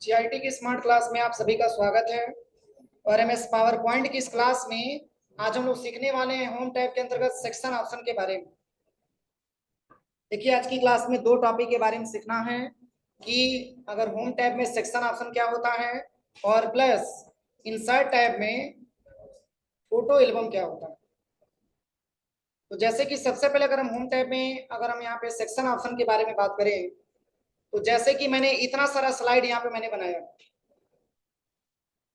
GIT की smart class में आप सभी का स्वागत है। और एमएस पावर पॉइंट की इस क्लास में आज हम लोग सीखने वाले हैं होम टैब के अंतर्गत सेक्शन ऑप्शन के बारे में। देखिए, आज की क्लास में दो टॉपिक के बारे में सीखना है कि अगर होम टैब में सेक्शन ऑप्शन क्या होता है और प्लस इंसर्ट टैब में फोटो एल्बम क्या होता है। तो जैसे कि सबसे पहले अगर हम होम टैब में अगर हम यहाँ पे सेक्शन ऑप्शन के बारे में बात करें, तो जैसे कि मैंने इतना सारा स्लाइड यहाँ पे मैंने बनाया,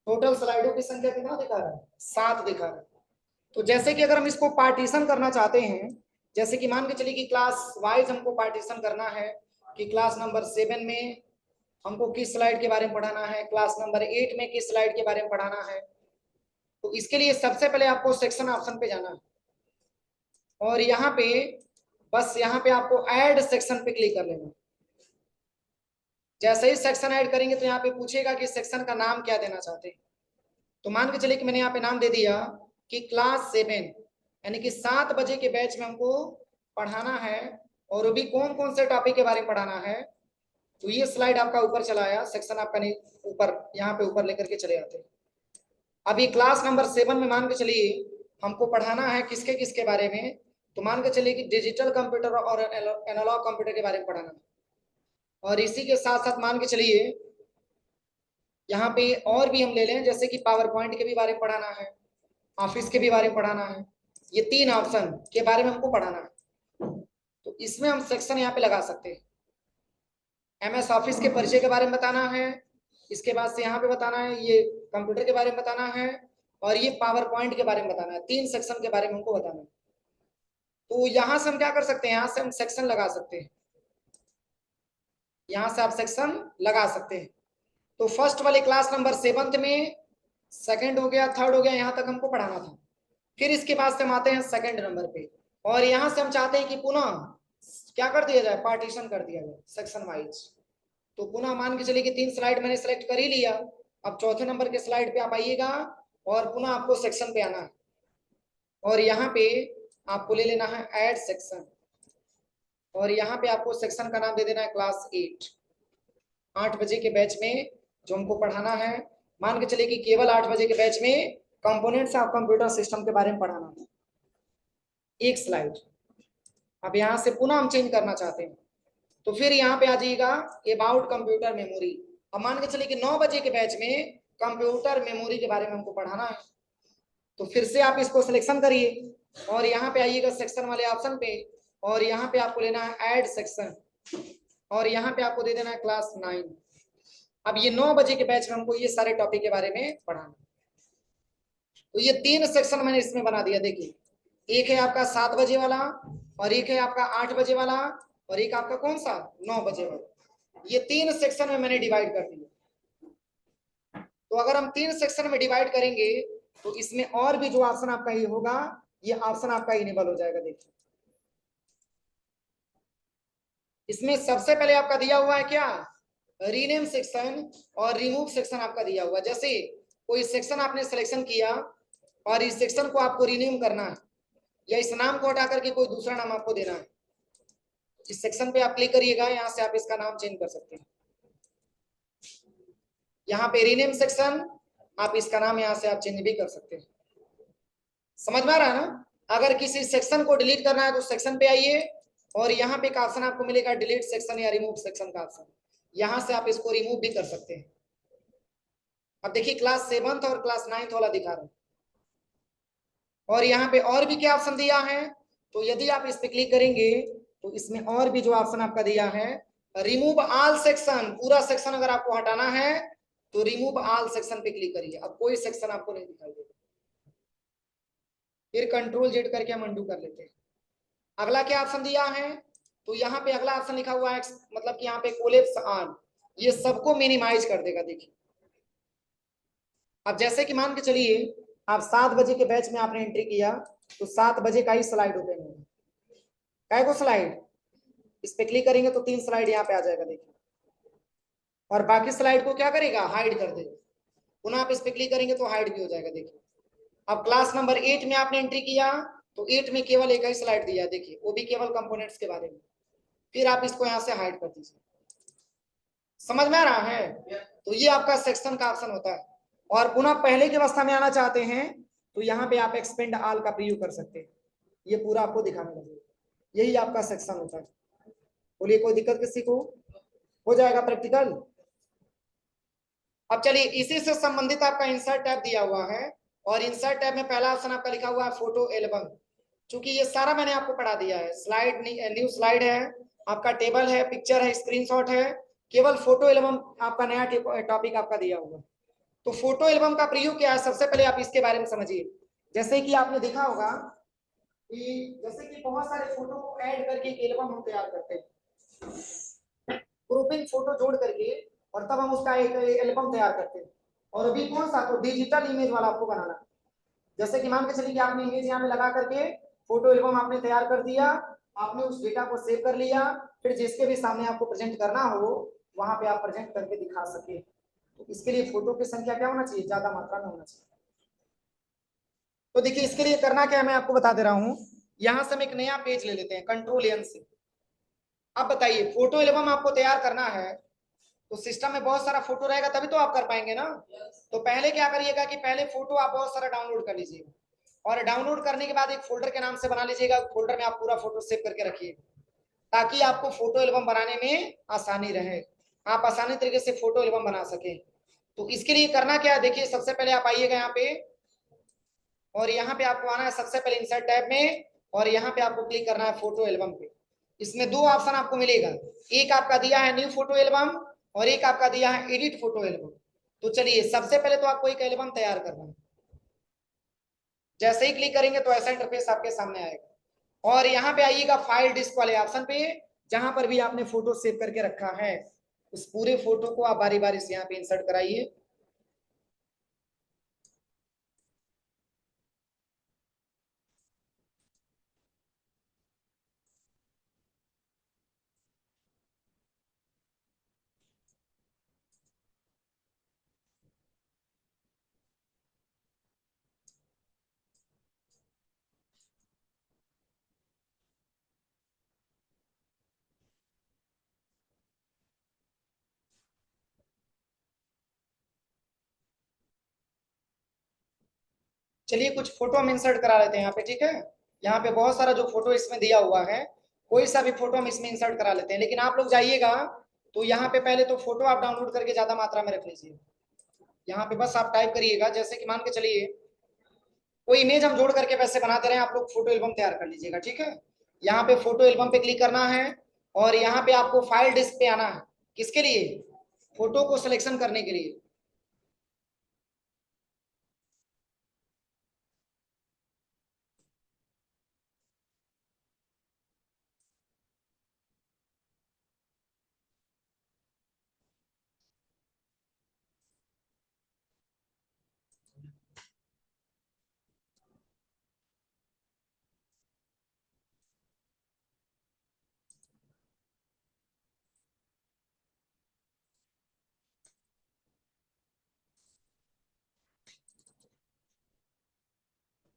टोटल स्लाइडों की संख्या कितना दिखा रहा है? 7 दिखा रहा है। तो जैसे कि अगर हम इसको पार्टीशन करना चाहते हैं, जैसे कि मान के चलिए कि क्लास वाइज हमको पार्टीशन करना है कि क्लास नंबर 7 में हमको किस स्लाइड के बारे में पढ़ाना है, क्लास नंबर 8 में किस स्लाइड के बारे में पढ़ाना है। तो इसके लिए सबसे पहले आपको सेक्शन ऑप्शन पे जाना है और यहाँ पे बस यहाँ पे आपको ऐड सेक्शन पे क्लिक कर लेना। जैसे ही सेक्शन ऐड करेंगे तो यहाँ पे पूछेगा कि सेक्शन का नाम क्या देना चाहते हैं। तो मान के चलिए कि मैंने यहाँ पे नाम दे दिया कि क्लास 7, यानी कि 7 बजे के बैच में हमको पढ़ाना है और वो भी कौन कौन से टॉपिक के बारे में पढ़ाना है। तो ये स्लाइड आपका ऊपर चला आया, सेक्शन आपका नहीं ऊपर, यहाँ पे ऊपर लेकर के चले आते हैं। अभी क्लास नंबर 7 में मान के चलिए हमको पढ़ाना है किसके किसके बारे में। तो मान के चलिए कि डिजिटल कंप्यूटर और एनालॉग कंप्यूटर के बारे में पढ़ाना है। और इसी के साथ साथ मान के चलिए यहाँ पे और भी हम ले लें, जैसे कि पावर पॉइंट के भी बारे में पढ़ाना है, ऑफिस के भी बारे में पढ़ाना है। ये 3 ऑप्शन के बारे में हमको पढ़ाना है। तो इसमें हम सेक्शन यहाँ पे लगा सकते हैं। एमएस ऑफिस के परिचय के बारे में बताना है, इसके बाद से यहाँ पे बताना है ये कंप्यूटर के बारे में बताना है और ये पावर पॉइंट के बारे में बताना है। 3 सेक्शन के बारे में हमको बताना है। तो यहाँ से हम क्या कर सकते हैं, यहाँ से हम सेक्शन लगा सकते हैं। यहाँ से आप सेक्शन लगा सकते हैं। तो फर्स्ट वाले क्लास नंबर 7 में सेकंड हो गया, थर्ड हो गया, यहाँ तक हमको पढ़ाना था। फिर इसके बाद से हम आते हैं सेकंड नंबर पे और यहाँ से हम चाहते हैं कि पुनः क्या कर दिया जाए, पार्टीशन कर दिया जाए सेक्शन वाइज। तो पुनः मान के चलिए कि 3 स्लाइड मैंने सेलेक्ट कर ही लिया। अब चौथे नंबर के स्लाइड पे आप आइएगा और पुनः आपको सेक्शन पे आना है और यहाँ पे आपको ले लेना है ऐड सेक्शन और यहाँ पे आपको सेक्शन का नाम दे देना है क्लास 8 बजे के बैच में जो हमको पढ़ाना है। मान के चलिए कि केवल 8 बजे के बैच में कंपोनेंट्स ऑफ कंप्यूटर सिस्टम के बारे में पढ़ाना है, एक स्लाइड। अब यहाँ से पुनः हम चेंज करना चाहते हैं तो फिर यहाँ पे आ जाइएगा अबाउट कंप्यूटर मेमोरी। अब मान के चलिए कि 9 बजे के बैच में कंप्यूटर मेमोरी के बारे में हमको पढ़ाना है। तो फिर से आप इसको सिलेक्शन करिए और यहाँ पे आइएगा सेक्शन वाले ऑप्शन पे और यहाँ पे आपको लेना है ऐड सेक्शन और यहाँ पे आपको दे देना है क्लास 9। अब ये 9 बजे के बैच में हमको ये सारे टॉपिक के बारे में पढ़ाना। तो ये 3 सेक्शन मैंने इसमें बना दिया। देखिए, एक है आपका 7 बजे वाला और एक है आपका 8 बजे वाला और एक आपका कौन सा 9 बजे वाला। ये 3 सेक्शन में मैंने डिवाइड कर दिया। तो अगर हम 3 सेक्शन में डिवाइड करेंगे तो इसमें और भी जो ऑप्शन आपका ये होगा, ये ऑप्शन आपका इनेबल हो जाएगा। देखिए, इसमें सबसे पहले आपका दिया हुआ है क्या, रीनेम सेक्शन और रिमूव सेक्शन आपका दिया हुआ है। जैसे कोई सेक्शन आपने सिलेक्शन किया और इस सेक्शन को आपको रीनेम करना है या इस नाम को हटा करके कोई दूसरा नाम आपको देना है, इस सेक्शन पे आप क्लिक करिएगा, यहाँ से आप इसका नाम चेंज कर सकते हैं। यहाँ पे रीनेम सेक्शन, आप इसका नाम यहाँ से आप चेंज भी कर सकते हैं। समझ में आ रहा है ना। अगर किसी सेक्शन को डिलीट करना है तो सेक्शन पे आइए और यहाँ पे एक ऑप्शन आपको मिलेगा डिलीट सेक्शन या रिमूव सेक्शन का ऑप्शन, यहाँ से आप इसको रिमूव भी कर सकते हैं। अब देखिए क्लास 7th और क्लास 9th वाला दिखा रहा है और यहाँ पे और भी क्या ऑप्शन दिया है। तो यदि आप इस पे क्लिक करेंगे तो इसमें और भी जो ऑप्शन आपका दिया है, रिमूव ऑल सेक्शन, पूरा सेक्शन अगर आपको हटाना है तो रिमूव ऑल सेक्शन पे क्लिक करिए। अब कोई सेक्शन आपको नहीं दिखाई देगा। फिर कंट्रोल जेड करके हम अंडू कर लेते हैं। अगला क्या ऑप्शन दिया है, तो यहाँ पे अगला ऑप्शन लिखा हुआ है, मतलब कि यहाँ पे कोलैप्स ऑन, ये सबको मिनिमाइज कर देगा। देखिए, अब जैसे कि मान के चलिए आप 7 बजे के बैच में आपने एंट्री किया तो 7 बजे का ही स्लाइड ओपन होगा। काय को स्लाइड, इस पे क्लिक करेंगे तो 3 स्लाइड यहाँ पे आ जाएगा। देखिए, और बाकी स्लाइड को क्या करेगा, हाइड कर देगा। पुनः आप इस पे क्लिक करेंगे तो हाइड भी हो जाएगा। देखिए, अब क्लास नंबर 8 में आपने एंट्री किया तो 8 में केवल एक ही स्लाइड दिया है, देखिए वो भी केवल कंपोनेंट्स के बारे में। फिर आप इसको यहाँ से हाइड कर दीजिए। समझ में आ रहा है। तो ये आपका सेक्शन का ऑप्शन होता है। और पुनः पहले की अवस्था में आना चाहते हैं तो यहाँ पे आप एक्सपेंड ऑल का प्रयोग कर सकते हैं, ये पूरा आपको दिखाने लगेगा, यही आपका सेक्शन होता है। बोलिए कोई दिक्कत किसी को? हो जाएगा प्रैक्टिकल। अब चलिए इसी से संबंधित आपका इंसर्ट टैब दिया हुआ है, और इंसर्ट टैब में पहला ऑप्शन आपका लिखा हुआ है फोटो एल्बम। चूंकि ये सारा मैंने आपको पढ़ा दिया है, स्लाइड न्यू स्लाइड है, आपका टेबल है, पिक्चर है, स्क्रीनशॉट है, केवल फोटो एल्बम आपका नया टॉपिक आपका दिया हुआ है। तो फोटो एल्बम का प्रयोग क्या है, सबसे पहले आप इसके बारे में समझिए। जैसे कि आपने देखा होगा कि जैसे कि बहुत सारे फोटो को ऐड करके एक एल्बम हम तैयार करते हैं, ग्रुपिंग फोटो जोड़ करके, और तब हम उसका एक एल्बम तैयार करते हैं। और अभी कौन सा, तो डिजिटल इमेज वाला आपको बनाना है। जैसे कि मान के चलिए कि आपने इमेज यहाँ में लगा करके फोटो एल्बम आपने तैयार कर दिया, आपने उस डेटा को सेव कर लिया, फिर जिसके भी सामने आपको प्रेजेंट करना हो वहां पे आप प्रेजेंट करके दिखा सके। तो इसके लिए फोटो की संख्या क्या होना चाहिए, ज्यादा मात्रा में होना चाहिए। तो देखिए इसके लिए करना क्या है मैं आपको बता दे रहा हूँ। यहाँ से हम एक नया पेज ले लेते हैं कंट्रोल एन से। अब बताइए फोटो एल्बम आपको तैयार करना है तो सिस्टम में बहुत सारा फोटो रहेगा तभी तो आप कर पाएंगे ना। तो पहले क्या करिएगा कि पहले फोटो आप बहुत सारा डाउनलोड कर लीजिएगा, और डाउनलोड करने के बाद एक फोल्डर के नाम से बना लीजिएगा, फोल्डर में आप पूरा फोटो सेव करके रखिएगा, ताकि आपको फोटो एल्बम बनाने में आसानी रहे, आप आसानी तरीके से फोटो एल्बम बना सके। तो इसके लिए करना क्या है, देखिए सबसे पहले आप आइएगा यहाँ पे, और यहाँ पे आपको आना है सबसे पहले इंसर्ट टैब में, और यहाँ पे आपको क्लिक करना है फोटो एल्बम पे। इसमें दो ऑप्शन आपको मिलेगा, एक आपका दिया है न्यू फोटो एल्बम, और एक आपका दिया है एडिट फोटो एल्बम। तो चलिए सबसे पहले तो आपको एक एल्बम तैयार करना है। जैसे ही क्लिक करेंगे तो ऐसा इंटरफेस आपके सामने आएगा, और यहाँ पे आइएगा फाइल डिस्क वाले ऑप्शन पे, जहां पर भी आपने फोटो सेव करके रखा है उस पूरे फोटो को आप बारी बारी से यहाँ पे इंसर्ट कराइए। चलिए कुछ फोटो हम इंसर्ट करा लेते हैं यहाँ पे, ठीक है। यहाँ पे बहुत सारा जो फोटो इसमें दिया हुआ है, कोई सा भी फोटो हम इसमें इंसर्ट करा लेते हैं। लेकिन आप लोग जाइएगा तो यहाँ पे पहले तो फोटो आप डाउनलोड करके ज्यादा मात्रा में रख लीजिए। यहाँ पे बस आप टाइप करिएगा, जैसे कि मान के चलिए कोई इमेज हम जोड़ करके वैसे बना दे रहे हैं, आप लोग फोटो एल्बम तैयार कर लीजिएगा, ठीक है। यहाँ पे फोटो एल्बम पे क्लिक करना है, और यहाँ पे आपको फाइल डिस्क पे आना है, किसके लिए, फोटो को सिलेक्शन करने के लिए।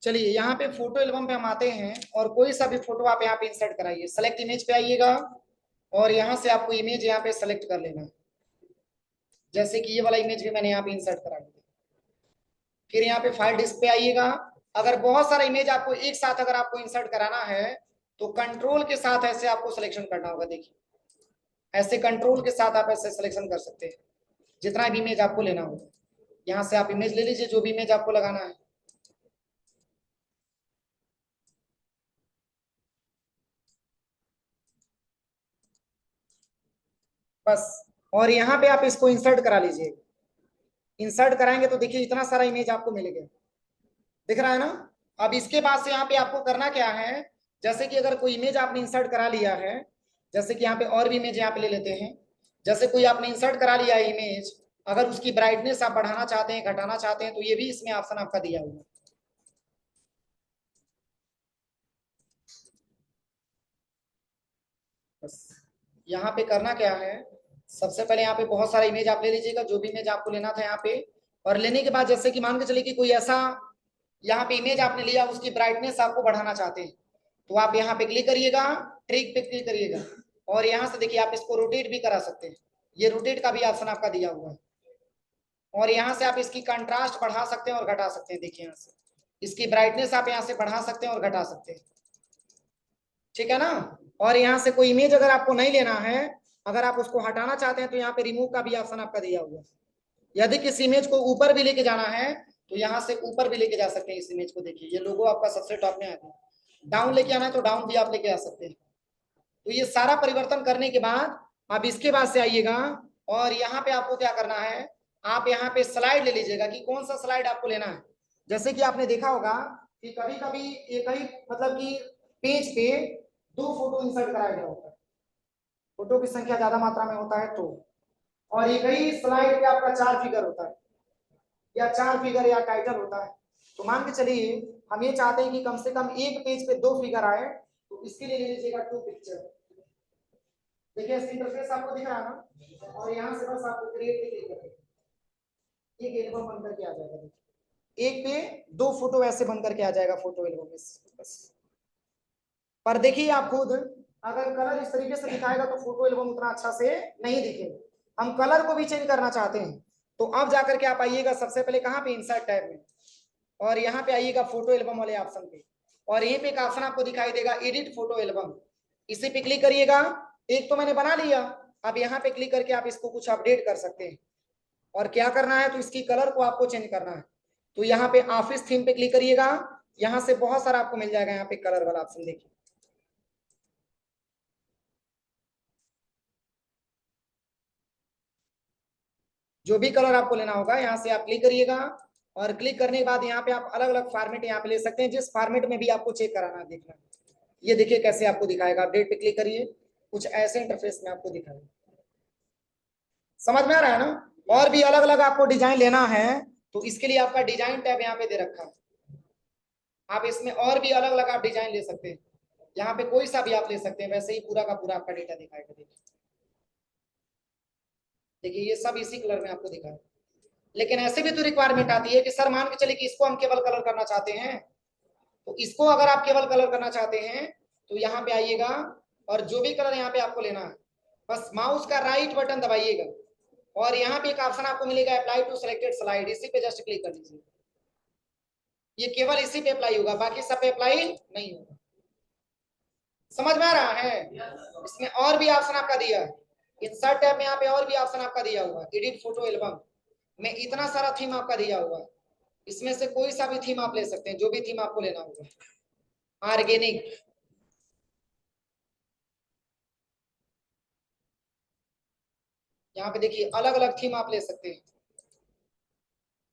चलिए यहाँ पे फोटो एल्बम पे हम आते हैं, और कोई सा भी फोटो आप यहाँ पे इंसर्ट कराइए, सेलेक्ट इमेज पे आइएगा, और यहाँ से आपको इमेज यहाँ पे सेलेक्ट कर लेना है। जैसे कि ये वाला इमेज भी मैंने यहाँ पे इंसर्ट करा लिया। फिर यहाँ पे फाइल डिस्क पे आइएगा। अगर बहुत सारा इमेज आपको एक साथ अगर आपको इंसर्ट कराना है तो कंट्रोल के साथ ऐसे आपको सिलेक्शन करना होगा। देखिए ऐसे कंट्रोल के साथ आप ऐसे सिलेक्शन कर सकते हैं जितना भी इमेज आपको लेना होगा। यहाँ से आप इमेज ले लीजिए जो भी इमेज आपको लगाना है। बस, और यहाँ पे आप इसको इंसर्ट करा लीजिए। इंसर्ट कराएंगे तो देखिए इतना सारा इमेज आपको मिल गया, दिख रहा है ना। अब इसके बाद से यहाँ पे आपको करना क्या है, जैसे कि अगर कोई इमेज आपने इंसर्ट करा लिया है, जैसे कि यहाँ पे और भी इमेज यहाँ पे ले लेते हैं। जैसे कोई आपने इंसर्ट करा लिया है इमेज, अगर उसकी ब्राइटनेस आप बढ़ाना चाहते हैं, घटाना चाहते हैं, तो ये भी इसमें ऑप्शन आपका दिया हुआ है। बस यहाँ पे करना क्या है, सबसे पहले यहाँ पे बहुत सारा इमेज आप ले लीजिएगा, जो भी इमेज आपको लेना था यहाँ पे। और लेने के बाद जैसे कि मान के चलिए कि कोई ऐसा यहाँ पे इमेज आपने लिया, उसकी ब्राइटनेस आपको बढ़ाना चाहते हैं, तो आप यहाँ पे क्लिक करिएगा, ट्रिक पे क्लिक करिएगा, और यहाँ से देखिए आप इसको रोटेट भी करा सकते हैं। ये रोटेट का भी ऑप्शन आपका दिया हुआ है। और यहाँ से आप इसकी कंट्रास्ट बढ़ा सकते हैं और घटा सकते हैं। देखिए यहाँ से इसकी ब्राइटनेस आप यहाँ से बढ़ा सकते हैं और घटा सकते हैं, ठीक है ना। और यहाँ से कोई इमेज अगर आपको नहीं लेना है, अगर आप उसको हटाना चाहते हैं तो यहाँ पे रिमूव का भी ऑप्शन आपका दिया हुआ है। यदि किसी इमेज को ऊपर भी लेके जाना है तो यहाँ से ऊपर भी लेके जा सकते हैं। इस इमेज को देखिए, ये लोगो आपका सबसे टॉप में आ गया। डाउन लेके आना है तो डाउन भी आप लेके आ सकते हैं। तो ये सारा परिवर्तन करने के बाद अब इसके बाद से आइएगा और यहाँ पे आपको क्या करना है, आप यहाँ पे स्लाइड ले लीजिएगा कि कौन सा स्लाइड आपको लेना है। जैसे कि आपने देखा होगा कि कभी कभी एक ही मतलब कि पेज पे 2 फोटो इंसर्ट कराया गया होता है, फोटो की संख्या ज्यादा मात्रा में होता है तो, और एक ही स्लाइड पे आपका 4 फिगर होता है या 4 फिगर या टाइटल होता है। तो मान के चलिए हम ये चाहते हैं कि कम से कम एक पेज पे 2 फिगर आए, तो इसके लिए ले लीजिएगा 2 पिक्चर। देखिए इंटरफेस आपको दिख रहा है ना, और यहाँ से बस आपको क्रिएट पे क्लिक करके एक एल्बम बन करके आ जाएगा। एक पे 2 फोटो ऐसे बन करके आ जाएगा फोटो एल्बम में बस। पर देखिए आप खुद अगर कलर इस तरीके से दिखाएगा तो फोटो एल्बम उतना अच्छा से नहीं दिखेगा। हम कलर को भी चेंज करना चाहते हैं तो अब जाकर के आप आइएगा सबसे पहले कहाँ पे, इंसर्ट टैब में, और यहाँ पे आइएगा फोटो एल्बम वाले ऑप्शन पे, और यहीं पे एक ऑप्शन आपको दिखाई देगा एडिट फोटो एल्बम। इसी पे क्लिक करिएगा। एक तो मैंने बना लिया, अब यहाँ पे क्लिक करके आप इसको कुछ अपडेट कर सकते हैं। और क्या करना है तो इसकी कलर को आपको चेंज करना है। तो यहाँ पे ऑफिस थीम पे क्लिक करिएगा, यहाँ से बहुत सारा आपको मिल जाएगा यहाँ पे कलर वाला ऑप्शन। देखिए जो भी कलर आपको लेना होगा यहाँ से आप क्लिक करिएगा, और क्लिक करने के बाद यहाँ पे आप अलग अलग फॉर्मेट यहाँ पे ले सकते हैं, जिस फॉर्मेट में भी आपको चेक कराना है देखना। ये देखिए कैसे आपको दिखाएगा, अपडेट पे क्लिक करिए, कुछ ऐसे इंटरफेस में आपको दिखाएगा। समझ में आ रहा है ना। और भी अलग अलग आपको डिजाइन लेना है तो इसके लिए आपका डिजाइन टैब यहाँ पे दे रखा है। आप इसमें और भी अलग अलग आप डिजाइन ले सकते हैं, यहाँ पे कोई सा भी आप ले सकते हैं, वैसे ही पूरा का पूरा आपका डेटा दिखाएगा। देखिए देखिए ये सब इसी कलर में आपको दिखाएगा। लेकिन ऐसे भी तो रिक्वायरमेंट आती है कि सर मान के चले कि इसको हम केवल कलर करना चाहते हैं, तो इसको अगर आप केवल कलर करना चाहते हैं तो यहाँ पे आइएगा, और जो भी कलर यहाँ पे आपको लेना है बस माउस का राइट बटन दबाइएगा, और यहाँ पे एक ऑप्शन आपको मिलेगा अप्लाई टू सिलेक्टेड स्लाइड, इसी पे जस्ट क्लिक कर दीजिए। ये केवल इसी पे अप्लाई होगा, बाकी सब पे अप्लाई नहीं होगा। समझ में आ रहा है। इसमें और भी ऑप्शन आपका दिया है, इंसर्ट टैब में यहाँ पे और भी ऑप्शन आपका दिया हुआ है, एडिट फोटो एल्बम में इतना सारा थीम आपका दिया हुआ है। इसमें से कोई सा भी थीम आप ले सकते हैं, जो भी थीम आपको लेना होगा। ऑर्गेनिक, यहाँ पे देखिए अलग अलग थीम आप ले सकते हैं।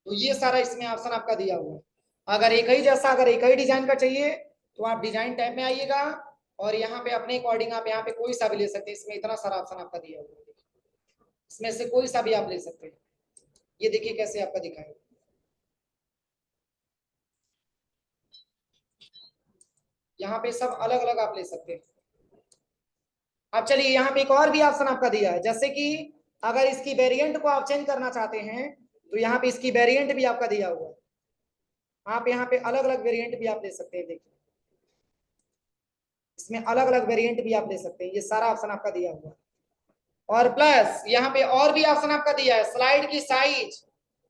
तो ये सारा इसमें ऑप्शन आपका दिया हुआ है। अगर एक ही जैसा, अगर एक ही डिजाइन का चाहिए तो आप डिजाइन टैब में आइएगा, और यहाँ पे अपने अकॉर्डिंग आप यहाँ पे कोई सा भी ले सकते हैं। इसमें इतना सारा ऑप्शन आपका दिया हुआ है, इसमें से कोई सा भी आप ले सकते हैं। ये देखिए कैसे आपका दिखाएगा, यहाँ पे सब अलग अलग आप ले सकते हैं। अब चलिए यहाँ पे एक और भी ऑप्शन आपका दिया है, जैसे कि अगर इसकी वेरिएंट को आप चेंज करना चाहते हैं तो यहाँ पे इसकी वेरिएंट भी आपका दिया हुआ है। आप यहाँ पे अलग अलग वेरिएंट भी आप ले सकते हैं। देखिए इसमें अलग अलग वेरिएंट भी आप ले सकते हैं, ये सारा ऑप्शन आपका दिया हुआ है। और प्लस यहाँ पे और भी ऑप्शन आपका दिया है, स्लाइड की साइज।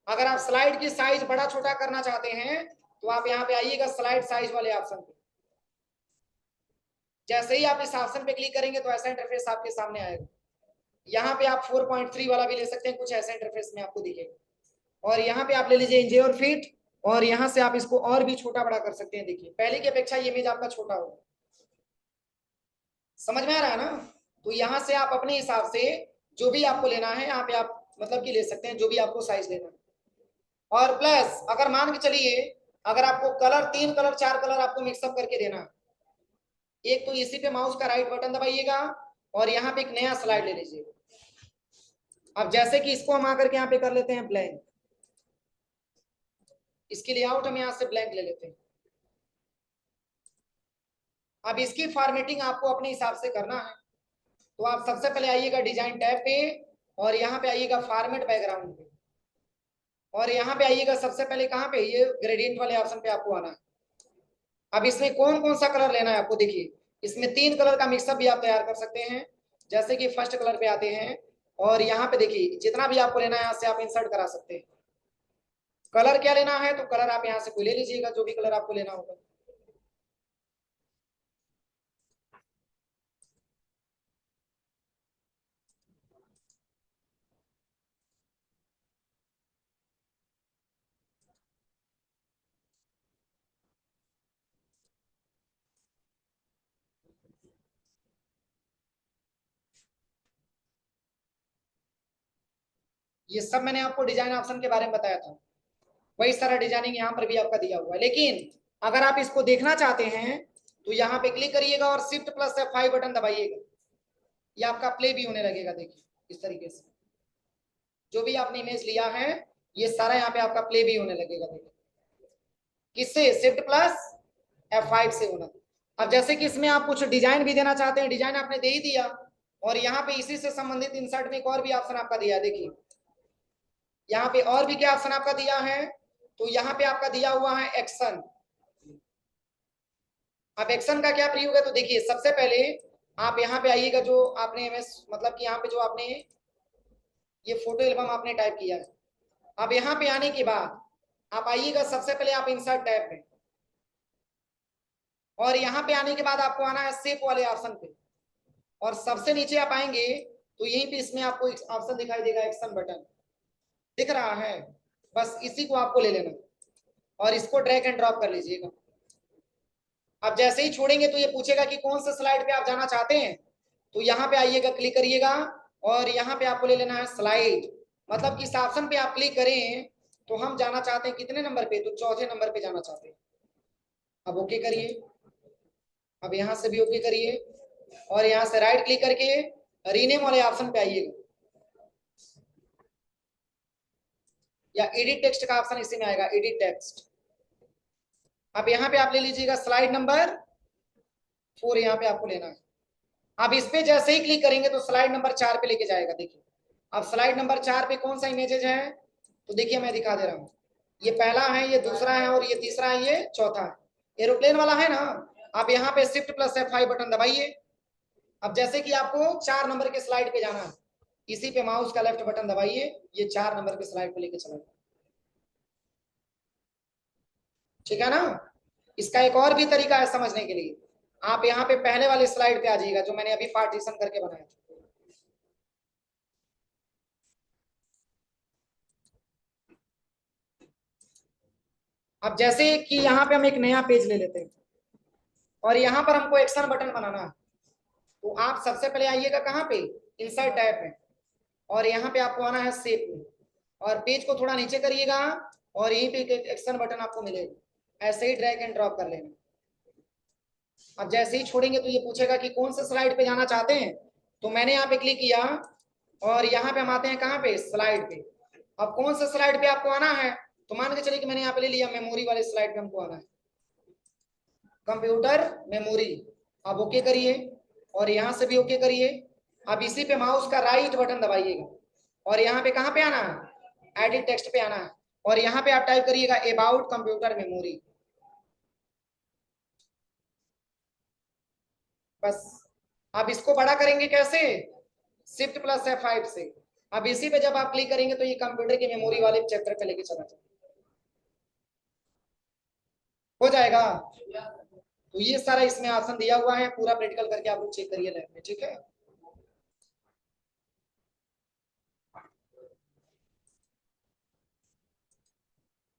अगर आप स्लाइड की साइज बड़ा छोटा करना चाहते हैं तो आप यहाँ पे आइएगा स्लाइड साइज वाले ऑप्शन पे। जैसे ही आप इस ऑप्शन पे क्लिक करेंगे तो ऐसा इंटरफेस आपके सामने आएगा। यहाँ पे आप 4.3 वाला भी ले सकते हैं, कुछ ऐसा इंटरफेस में आपको दिखेगा। और यहाँ पे आप ले लीजिए इंच और फीट, और यहाँ से आप इसको और भी छोटा बड़ा कर सकते हैं। देखिए पहले की अपेक्षा ये इमेज आपका छोटा होगा। समझ में आ रहा है ना। तो यहाँ से आप अपने हिसाब से जो भी आपको लेना है यहाँ पे आप मतलब कि ले सकते हैं, जो भी आपको साइज लेना है। और प्लस अगर मान के चलिए अगर आपको कलर 3 कलर 4 कलर आपको मिक्सअप करके देना है, एक तो इसी पे माउस का राइट बटन दबाइएगा और यहाँ पे एक नया स्लाइड ले लीजिएगा। अब जैसे कि इसको हम आकर के यहाँ पे कर लेते हैं ब्लैंक, इसके लेआउट हम यहाँ से ब्लैंक ले लेते हैं। अब इसकी फॉर्मेटिंग आपको अपने हिसाब से करना है, तो आप सबसे पहले आइएगा डिजाइन टैब पे, और यहाँ पे आइएगा फॉर्मेट बैकग्राउंड पे, और यहाँ पे आइएगा सबसे पहले कहाँ पे, ये ग्रेडियंट वाले ऑप्शन पे आपको आना है। अब इसमें कौन कौन सा कलर लेना है आपको, देखिए इसमें 3 कलर का मिक्सअप भी आप तैयार कर सकते हैं। जैसे कि फर्स्ट कलर पे आते हैं, और यहाँ पे देखिए जितना भी आपको लेना है यहाँ से आप इंसर्ट करा सकते हैं। कलर क्या लेना है, तो कलर आप यहाँ से कोई ले लीजिएगा, जो भी कलर आपको लेना होगा। ये सब मैंने आपको डिजाइन ऑप्शन के बारे में बताया था, वही सारा डिजाइनिंग यहाँ पर भी आपका दिया हुआ है। लेकिन अगर आप इसको देखना चाहते हैं तो यहाँ पे क्लिक करिएगा और शिफ्ट प्लस F5 बटन दबाइएगा, ये आपका प्ले भी होने लगेगा। देखिए इस तरीके से जो भी आपने इमेज लिया है ये सारा यहाँ पे आपका प्ले भी होने लगेगा। देखिए किससे, शिफ्ट प्लस F5 से होना। अब जैसे कि इसमें आप कुछ डिजाइन भी देना चाहते हैं, डिजाइन आपने दे ही दिया, और यहाँ पे इसी से संबंधित इंसर्ट में एक और भी ऑप्शन आपका दिया है। देखिए यहाँ पे और भी क्या ऑप्शन आपका दिया है, तो यहाँ पे आपका दिया हुआ है एक्शन। अब एक्शन का क्या प्रयोग है, तो देखिए सबसे पहले आप यहाँ पे आइएगा, जो आपने मतलब कि यहाँ पे जो आपने ये फोटो एल्बम आपने टाइप किया है। अब यहाँ पे आने के बाद आप आइएगा, सबसे पहले आप इंसर्ट टैब में, और यहाँ पे आने के बाद आपको आना है शेप वाले ऑप्शन पे, और सबसे नीचे आप आएंगे तो यहीं पे इसमें आपको ऑप्शन दिखाई देगा एक्शन बटन, दिख रहा है, बस इसी को आपको ले लेना और इसको ड्रैग एंड ड्रॉप कर लीजिएगा। अब जैसे ही छोड़ेंगे तो ये पूछेगा कि कौन से स्लाइड पे आप जाना चाहते हैं, तो यहाँ पे आइएगा, क्लिक करिएगा, और यहाँ पे आपको ले लेना है स्लाइड, मतलब कि इस ऑप्शन पे आप क्लिक करें तो हम जाना चाहते हैं कितने नंबर पे, तो चौथे नंबर पे जाना चाहते हैं। अब ओके करिए, अब यहाँ से भी ओके करिए, और यहाँ से राइट क्लिक करके रीनेम वाले ऑप्शन पे आइएगा, या एडिट टेक्स्ट का ऑप्शन इसी में आएगा, एडिट टेक्स्ट। अब यहाँ पे आप ले लीजिएगा स्लाइड नंबर 4, यहाँ पे आपको लेना है। अब इस पे जैसे ही क्लिक करेंगे तो स्लाइड नंबर 4 पे लेके जाएगा। देखिए अब स्लाइड नंबर 4 पे कौन सा इमेजेज है, तो देखिए मैं दिखा दे रहा हूँ, ये पहला है, ये दूसरा है, और ये तीसरा है, ये चौथा है, एरोप्लेन वाला है ना। आप यहाँ पे शिफ्ट प्लस F5 बटन दबाइए। अब जैसे कि आपको 4 नंबर के स्लाइड पे जाना है, इसी पे माउस का लेफ्ट बटन दबाइए, ये 4 नंबर के स्लाइड पे लेके चला, ठीक है ना। इसका एक और भी तरीका है समझने के लिए, आप यहाँ पे पहले वाले स्लाइड पे आ जाइएगा, जो मैंने अभी पार्टीशन करके बनाया था। अब जैसे कि यहाँ पे हम एक नया पेज ले लेते हैं, और यहाँ पर हमको एक्शन बटन बनाना है, तो आप सबसे पहले आइएगा कहाँ पे, इंसर्ट टैब में, और यहाँ पे आपको आना है शेप में, और पेज को थोड़ा नीचे करिएगा, और यहीं पे एक एक्शन बटन आपको मिलेगा, ऐसे ही ड्रैग एंड ड्रॉप कर लेना। अब जैसे ही छोड़ेंगे तो ये पूछेगा कि कौन से स्लाइड पे जाना चाहते हैं, तो मैंने यहाँ पे क्लिक किया, और यहाँ पे हम आते हैं कहाँ पे, स्लाइड पे। अब कौन से स्लाइड पे आपको आना है, तो मान के चलिए कि मैंने यहाँ पे ले लिया मेमोरी वाले स्लाइड पे हमको आना है, कंप्यूटर मेमोरी। अब ओके करिए, और यहाँ से भी ओके करिए। अब इसी पे माउस का राइट बटन दबाइएगा, और यहाँ पे कहाँ पे आना है, एडिट टेक्स्ट पे आना है, और यहाँ पे आप टाइप करिएगा अबाउट कंप्यूटर मेमोरी, बस। अब इसको बड़ा करेंगे कैसे, शिफ्ट प्लस F5 से। अब इसी पे जब आप क्लिक करेंगे तो ये कंप्यूटर की मेमोरी वाले चैप्टर पे लेके चला जाए, हो जाएगा। तो ये सारा इसमें ऑप्शन दिया हुआ है, पूरा प्रैक्टिकल करके आप लोग चेक करिए लैब में, ठीक है।